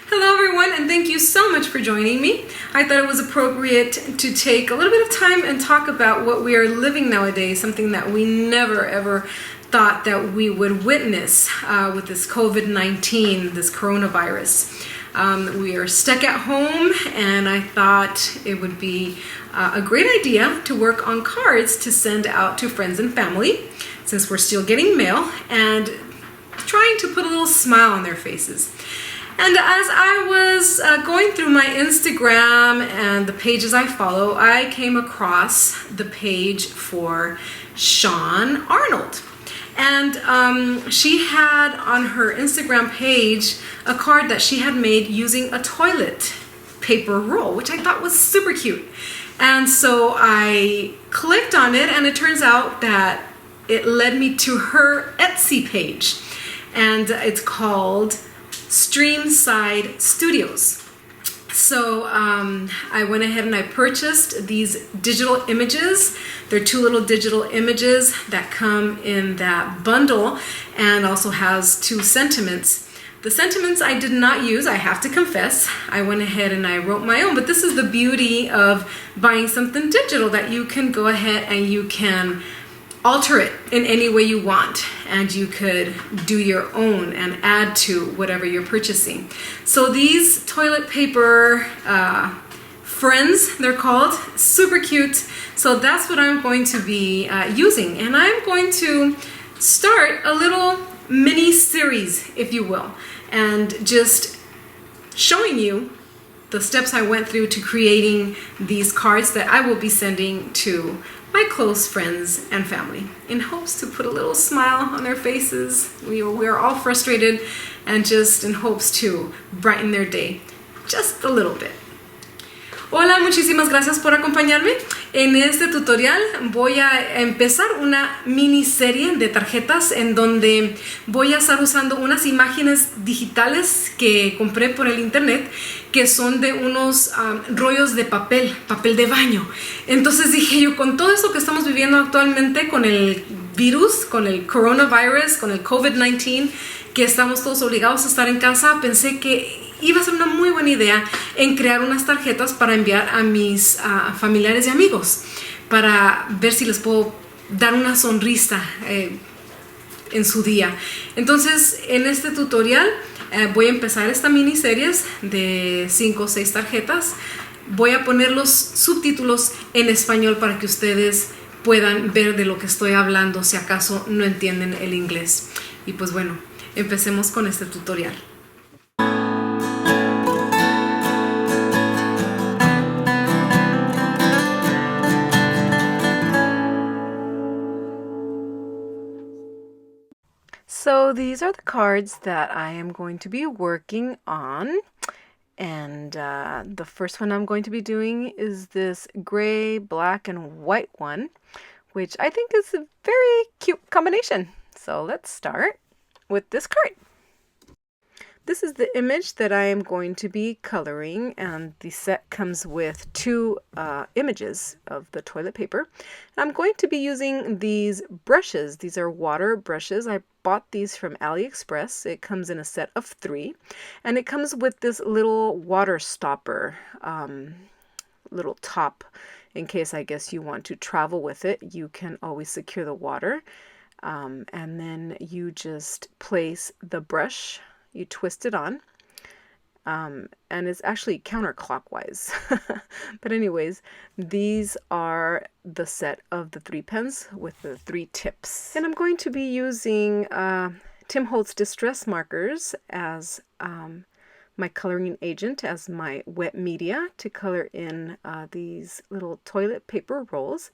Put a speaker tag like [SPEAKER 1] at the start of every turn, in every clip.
[SPEAKER 1] Hello everyone, and thank you so much for joining me. I thought it was appropriate to take a little bit of time and talk about what we are living nowadays, something that we never ever thought that we would witness with this COVID-19, this coronavirus. We are stuck at home, and I thought it would be a great idea to work on cards to send out to friends and family, since we're still getting mail, and trying to put a little smile on their faces. And as I was going through my Instagram and the pages I follow, I came across the page for Sean Arnold. And she had on her Instagram page a card that she had made using a toilet paper roll, which I thought was super cute. And so I clicked on it, and it turns out that it led me to her Etsy page. And it's called Streamside Studios. So I went ahead and I purchased these digital images. They're two little digital images that come in that bundle, and also has two sentiments. The sentiments I did not use, I have to confess. I went ahead and I wrote my own, but this is the beauty of buying something digital, that you can go ahead and you can alter it in any way you want, and you could do your own and add to whatever you're purchasing. So these toilet paper friends, they're called, super cute. So that's what I'm going to be using, and I'm going to start a little mini series, if you will, and just showing you the steps I went through to creating these cards that I will be sending to my close friends and family, in hopes to put a little smile on their faces. We are all frustrated, and just in hopes to brighten their day just a little bit. Hola, muchísimas gracias por acompañarme. En este tutorial voy a empezar una miniserie de tarjetas en donde voy a estar usando unas imágenes digitales que compré por el internet, que son de unos rollos de papel de baño. Entonces dije yo, con todo eso que estamos viviendo actualmente con el virus, con el coronavirus, con el COVID-19, que estamos todos obligados a estar en casa, pensé que iba a ser una muy buena idea en crear unas tarjetas para enviar a mis familiares y amigos, para ver si les puedo dar una sonrisa en su día. Entonces, en este tutorial voy a empezar esta miniserie de 5 o 6 tarjetas. Voy a poner los subtítulos en español para que ustedes puedan ver de lo que estoy hablando, si acaso no entienden el inglés. Y pues bueno, empecemos con este tutorial. So these are the cards that I am going to be working on, and the first one I'm going to be doing is this gray, black, and white one, which I think is a very cute combination. So let's start with this card. This is the image that I am going to be coloring, and the set comes with 2 images of the toilet paper. I'm going to be using these brushes. These are water brushes. I bought these from AliExpress. It comes in a set of 3, and it comes with this little water stopper, little top, in case I guess you want to travel with it. You can always secure the water, and then you just place the brush. You twist it on, and it's actually counterclockwise. But anyways, these are the set of the 3 pens with the 3 tips. And I'm going to be using Tim Holtz Distress Markers as my coloring agent, as my wet media to color in these little toilet paper rolls.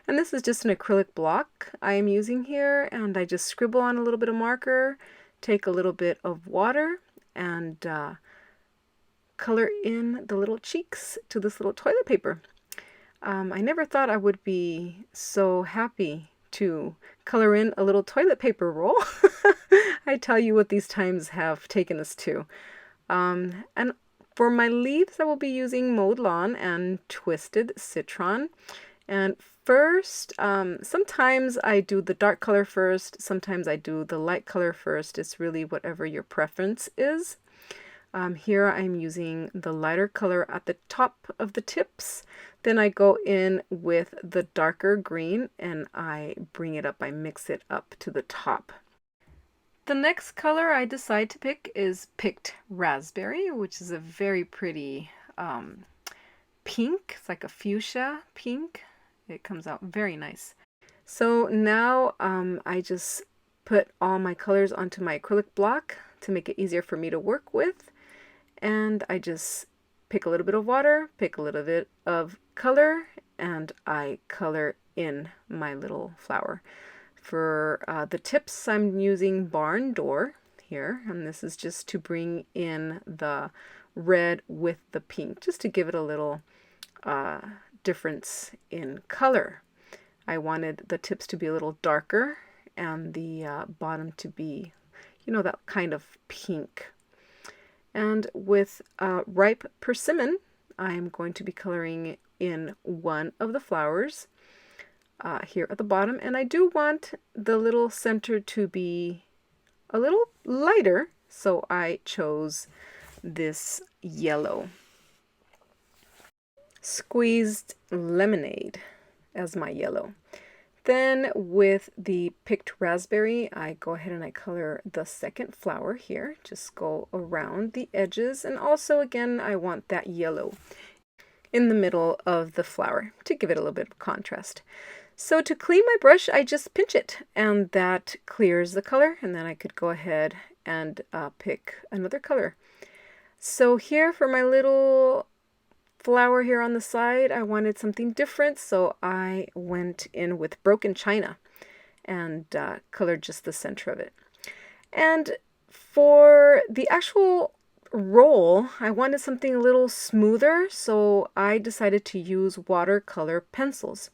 [SPEAKER 1] And this is just an acrylic block I am using here, and I just scribble on a little bit of marker, take a little bit of water, and color in the little cheeks to this little toilet paper. I never thought I would be so happy to color in a little toilet paper roll. I tell you what these times have taken us to. And for my leaves, I will be using Mowed Lawn and Twisted Citron. And first, sometimes I do the dark color first, sometimes I do the light color first. It's really whatever your preference is. Here I'm using the lighter color at the top of the tips. Then I go in with the darker green and I bring it up, I mix it up to the top. The next color I decide to pick is Picked Raspberry, which is a very pretty pink. It's like a fuchsia pink. It comes out very nice. So now I just put all my colors onto my acrylic block to make it easier for me to work with. And I just pick a little bit of water, pick a little bit of color, and I color in my little flower. For the tips, I'm using Barn Door here, and this is just to bring in the red with the pink, just to give it a little difference in color. I wanted the tips to be a little darker and the bottom to be, you know, that kind of pink. And with ripe persimmon, I am going to be coloring in one of the flowers here at the bottom. And I do want the little center to be a little lighter, so I chose this yellow. Squeezed Lemonade as my yellow. Then with the Picked Raspberry, I go ahead and I color the second flower here. Just go around the edges, and also again I want that yellow in the middle of the flower to give it a little bit of contrast. So to clean my brush, I just pinch it and that clears the color, and then I could go ahead and pick another color. So here for my little flower here on the side, I wanted something different, so I went in with Broken China and colored just the center of it. And for the actual roll, I wanted something a little smoother, so I decided to use watercolor pencils.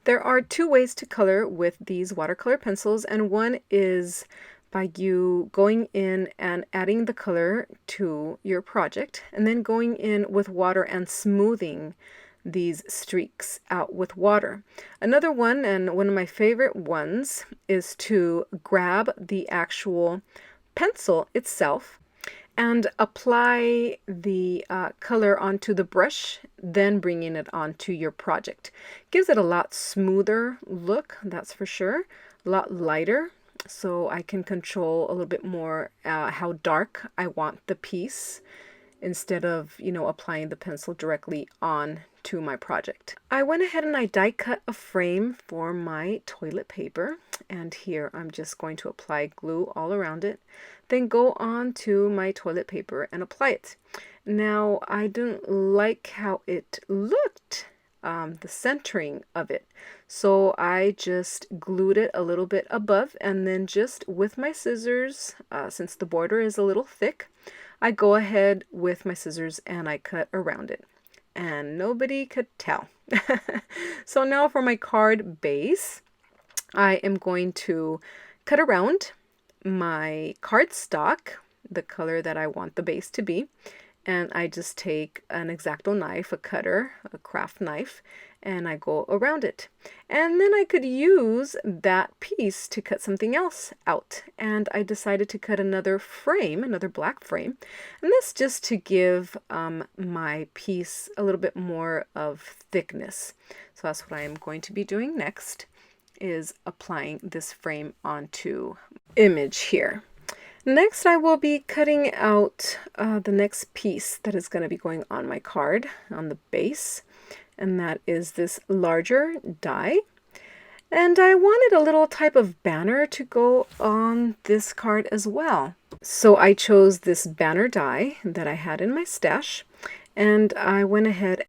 [SPEAKER 1] There are two ways to color with these watercolor pencils, and one is by you going in and adding the color to your project and then going in with water and smoothing these streaks out with water. Another one, and one of my favorite ones, is to grab the actual pencil itself and apply the color onto the brush, then bringing it onto your project. Gives it a lot smoother look, that's for sure, a lot lighter. So I can control a little bit more how dark I want the piece instead of, you know, applying the pencil directly on to my project. I went ahead and I die cut a frame for my toilet paper, and here I'm just going to apply glue all around it, then go on to my toilet paper and apply it. Now I didn't like how it looked, the centering of it, so I just glued it a little bit above, and then just with my scissors, since the border is a little thick, I go ahead with my scissors and I cut around it, and nobody could tell. So now for my card base, I am going to cut around my cardstock, the color that I want the base to be, and I just take an X-Acto knife, a cutter, a craft knife, and I go around it. And then I could use that piece to cut something else out. And I decided to cut another frame, another black frame. And this just to give my piece a little bit more of thickness. So that's what I am going to be doing next, is applying this frame onto image here. Next, I will be cutting out the next piece that is going to be going on my card, on the base, and that is this larger die. And I wanted a little type of banner to go on this card as well. So I chose this banner die that I had in my stash, and I went ahead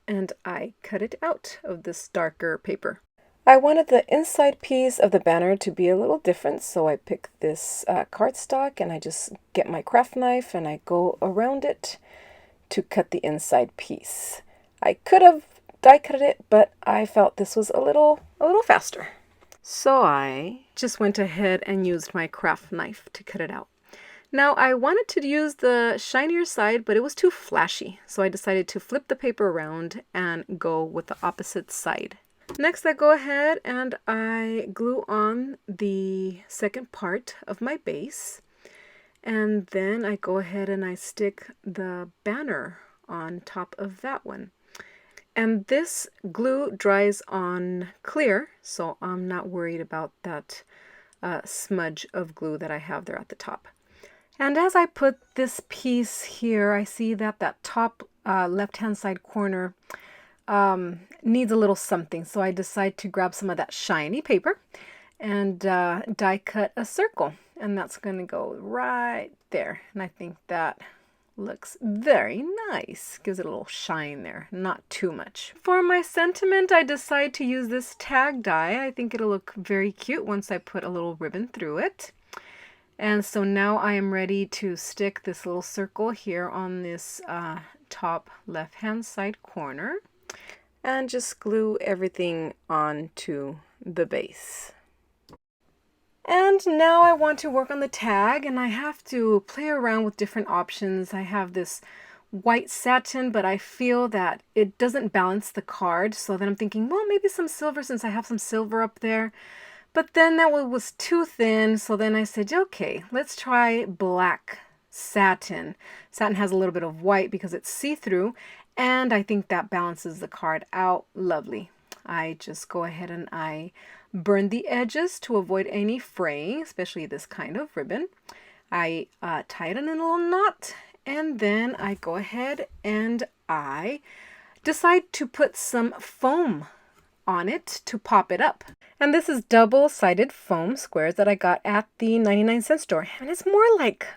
[SPEAKER 1] and I cut it out of this darker paper. I wanted the inside piece of the banner to be a little different, so I picked this cardstock and I just get my craft knife and I go around it to cut the inside piece. I could have die cut it, but I felt this was a little faster. So I just went ahead and used my craft knife to cut it out. Now I wanted to use the shinier side, but it was too flashy, so I decided to flip the paper around and go with the opposite side. Next, I go ahead and I glue on the second part of my base, And then I go ahead and I stick the banner on top of that one. And this glue dries on clear, so I'm not worried about that smudge of glue that I have there at the top. And as I put this piece here, I see that that top left-hand side corner needs a little something. So I decide to grab some of that shiny paper and die cut a circle. And that's going to go right there. And I think that looks very nice. Gives it a little shine there, not too much. For my sentiment, I decide to use this tag die. I think it'll look very cute once I put a little ribbon through it. And so now I am ready to stick this little circle here on this top left-hand side corner and just glue everything onto the base. And now I want to work on the tag, and I have to play around with different options. I have this white satin, but I feel that it doesn't balance the card. So then I'm thinking, well, maybe some silver since I have some silver up there. But then that was too thin. So then I said, okay, let's try black satin. Satin has a little bit of white because it's see-through, and I think that balances the card out lovely. I just go ahead and I burn the edges to avoid any fraying, especially this kind of ribbon. I tie it in a little knot, and then I go ahead and I decide to put some foam on it to pop it up. And this is double-sided foam squares that I got at the 99-cent store. And it's more like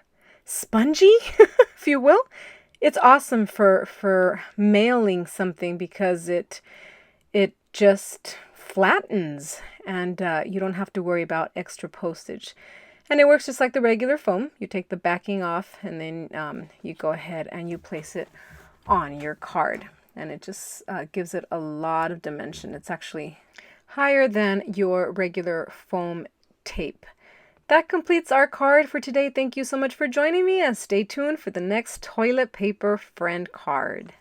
[SPEAKER 1] spongy, if you will. It's awesome for mailing something because it just flattens, and you don't have to worry about extra postage. And it works just like the regular foam. You take the backing off, and then you go ahead and you place it on your card. And it just gives it a lot of dimension. It's actually higher than your regular foam tape. That completes our card for today. Thank you so much for joining me, and stay tuned for the next toilet paper friend card.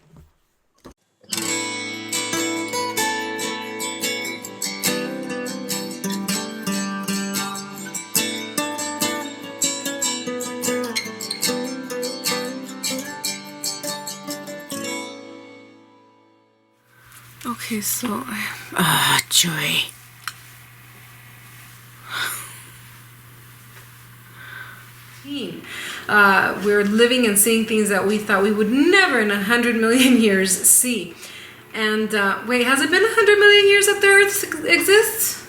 [SPEAKER 1] Okay, so joy. We're living and seeing things that we thought we would never in 100 million years see. And wait, has it been 100 million years that the Earth exists?